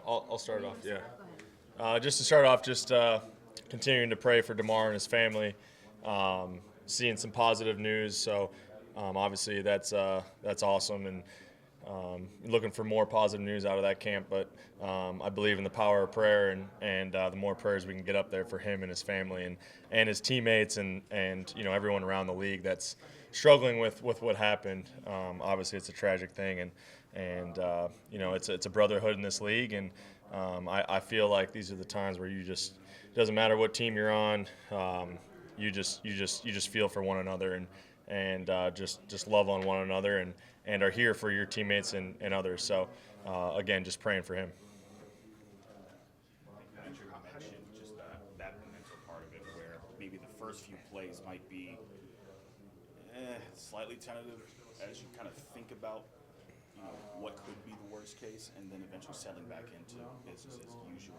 I'll start off. Yeah. Just to start off, just continuing to pray for Damar and his family. Seeing some positive news, so obviously that's awesome, and looking for more positive news out of that camp. But I believe in the power of prayer, and the more prayers we can get up there for him and his family and his teammates and everyone around the league that's struggling with what happened. Obviously, it's a tragic thing, and it's a brotherhood in this league, and I feel like these are the times where it doesn't matter what team you're on, you just feel for one another and just love on one another and are here for your teammates and others. So again, just praying for him. Andrew mentioned just that mental part of it, where maybe the first few plays might be slightly tentative as you kind of think about what could be the worst case, and then eventually settling back into business as usual.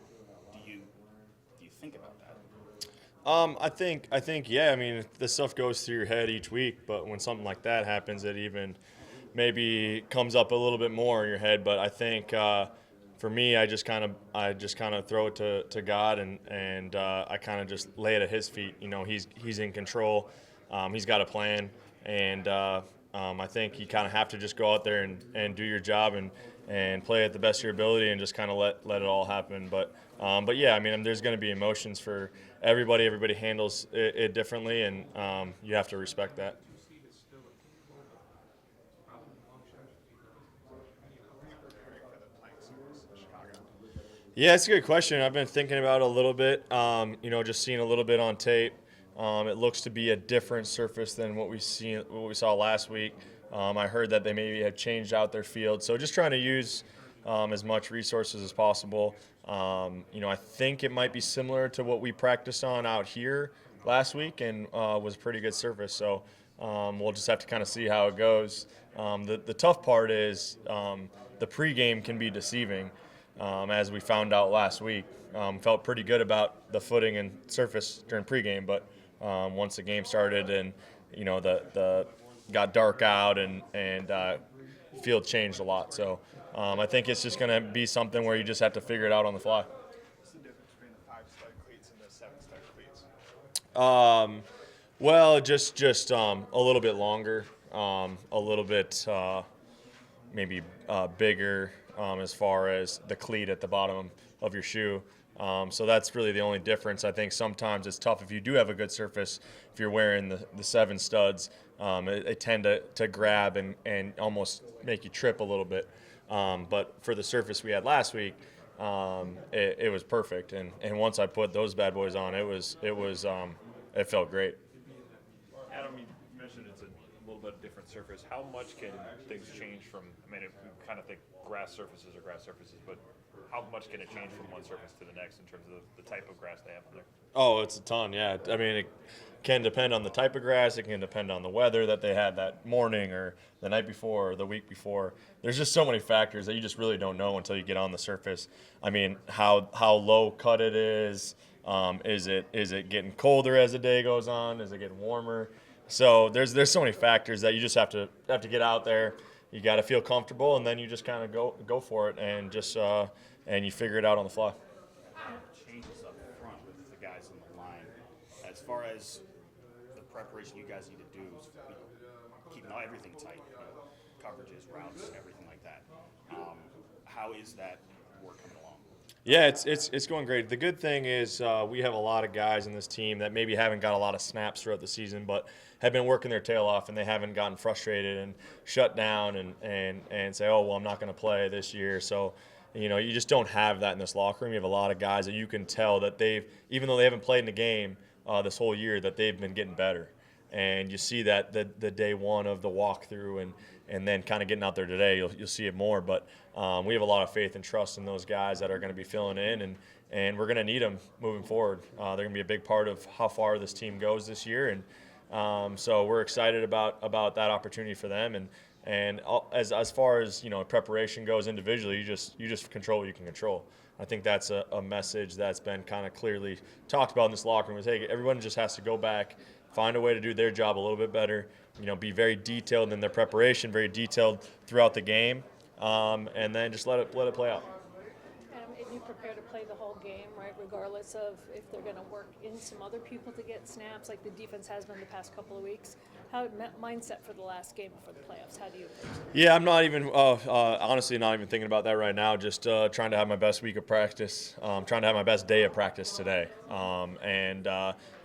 Do you think about that? I think, yeah. I mean, this stuff goes through your head each week, but when something like that happens, it even maybe comes up a little bit more in your head. But I think for me, I just kind of throw it to God, and I kind of just lay it at His feet. He's in control. He's got a plan, and I think you kind of have to just go out there and do your job and play at the best of your ability and just kind of let it all happen. But yeah, I mean, there's going to be emotions for everybody. Everybody handles it differently, and you have to respect that. Yeah, it's a good question. I've been thinking about it a little bit. Just seeing a little bit on tape. It looks to be a different surface than what we saw last week. I heard that they maybe have changed out their field, so just trying to use as much resources as possible. I think it might be similar to what we practiced on out here last week, and was a pretty good surface. So we'll just have to kind of see how it goes. The tough part is the pregame can be deceiving, as we found out last week. Felt pretty good about the footing and surface during pregame, but once the game started and the got dark out and field changed a lot. So I think it's just going to be something where you just have to figure it out on the fly. What's the difference between the 5-stud cleats and the 7-stud cleats? Well, just a little bit longer, a little bit maybe bigger as far as the cleat at the bottom of your shoe. So that's really the only difference. I think sometimes it's tough if you do have a good surface. If you're wearing the 7 studs, they tend to grab and almost make you trip a little bit. But for the surface we had last week, it was perfect. And once I put those bad boys on, it felt great. Adam, you mentioned it's a little bit different surface. How much can things change from? I mean, if we kind of think grass surfaces are grass surfaces, but how much can it change from one surface to the next in terms of the type of grass they have there? Oh, it's a ton, yeah. I mean, it can depend on the type of grass. It can depend on the weather that they had that morning or the night before or the week before. There's just so many factors that you just really don't know until you get on the surface. I mean, how low cut it is. Is it getting colder as the day goes on? Is it getting warmer? So there's so many factors that you just have to get out there. You got to feel comfortable, and then you just kind of go for it and just and you figure it out on the fly. Changes up front with the guys on the line. As far as the preparation you guys need to do is keeping everything tight, coverages, routes, everything like that. How is that work coming along? Yeah, it's going great. The good thing is we have a lot of guys in this team that maybe haven't got a lot of snaps throughout the season, but have been working their tail off, and they haven't gotten frustrated and shut down and say, oh, well, I'm not going to play this year. So, you just don't have that in this locker room. You have a lot of guys that you can tell that even though they haven't played in the game this whole year, that they've been getting better. And you see that the day one of the walkthrough and then kind of getting out there today, you'll see it more. But we have a lot of faith and trust in those guys that are going to be filling in, and we're going to need them moving forward. They're going to be a big part of how far this team goes this year, and so we're excited about that opportunity for them. And as far as preparation goes individually, you just control what you can control. I think that's a message that's been kind of clearly talked about in this locker room. Is hey, everyone just has to go back, find a way to do their job a little bit better. Be very detailed in their preparation, very detailed throughout the game, and then just let it play out. Adam, and you prepare to play the whole game, right? Regardless of if they're going to work in some other people to get snaps, like the defense has been the past couple of weeks. How mindset for the last game before the playoffs? How do you approach that? Yeah, I'm not even honestly not even thinking about that right now. Just trying to have my best week of practice. Trying to have my best day of practice today. My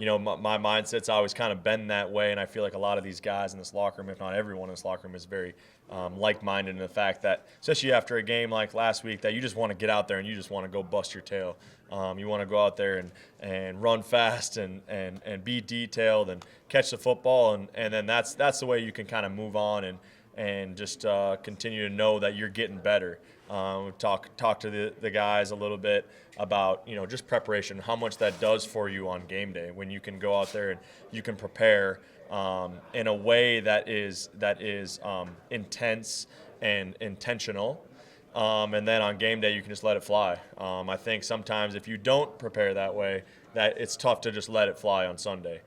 mindset's always kind of been that way, and I feel like a lot of these guys in this locker room, if not everyone in this locker room, is very like-minded in the fact that, especially after a game like last week, that you just want to get out there and you just want to go bust your tail. You want to go out there and run fast and be detailed and catch the football, and then that's the way you can kind of move on and just continue to know that you're getting better. Talk to the guys a little bit about just preparation, how much that does for you on game day when you can go out there and you can prepare in a way that is intense and intentional. And then on game day, you can just let it fly. I think sometimes if you don't prepare that way, that it's tough to just let it fly on Sunday.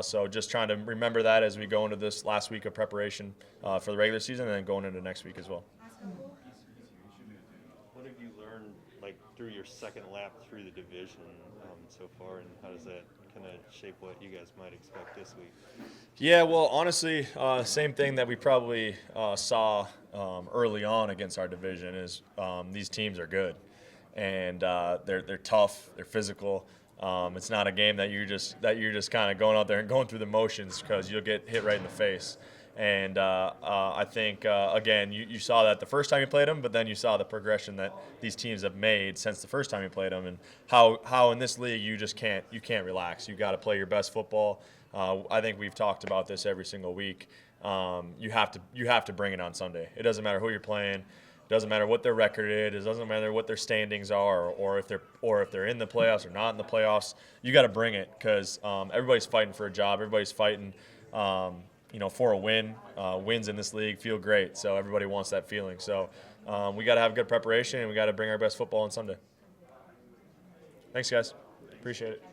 So just trying to remember that as we go into this last week of preparation for the regular season and then going into next week as well. What have you learned, like, through your second lap through the division so far, and how does that kind of shape what you guys might expect this week? Yeah, well, honestly, same thing that we probably saw early on against our division is these teams are good, and they're tough, they're physical. It's not a game that you're just kind of going out there and going through the motions, because you'll get hit right in the face. And I think again, you saw that the first time you played them, but then you saw the progression that these teams have made since the first time you played them, and how in this league you can't relax. You got to play your best football. I think we've talked about this every single week. You have to bring it on Sunday. It doesn't matter who you're playing. It doesn't matter what their record is. It doesn't matter what their standings are, or if they're in the playoffs or not in the playoffs. You got to bring it, because everybody's fighting for a job. Everybody's fighting, for a win. Wins in this league feel great, so everybody wants that feeling. So we got to have good preparation, and we got to bring our best football on Sunday. Thanks, guys. Appreciate it.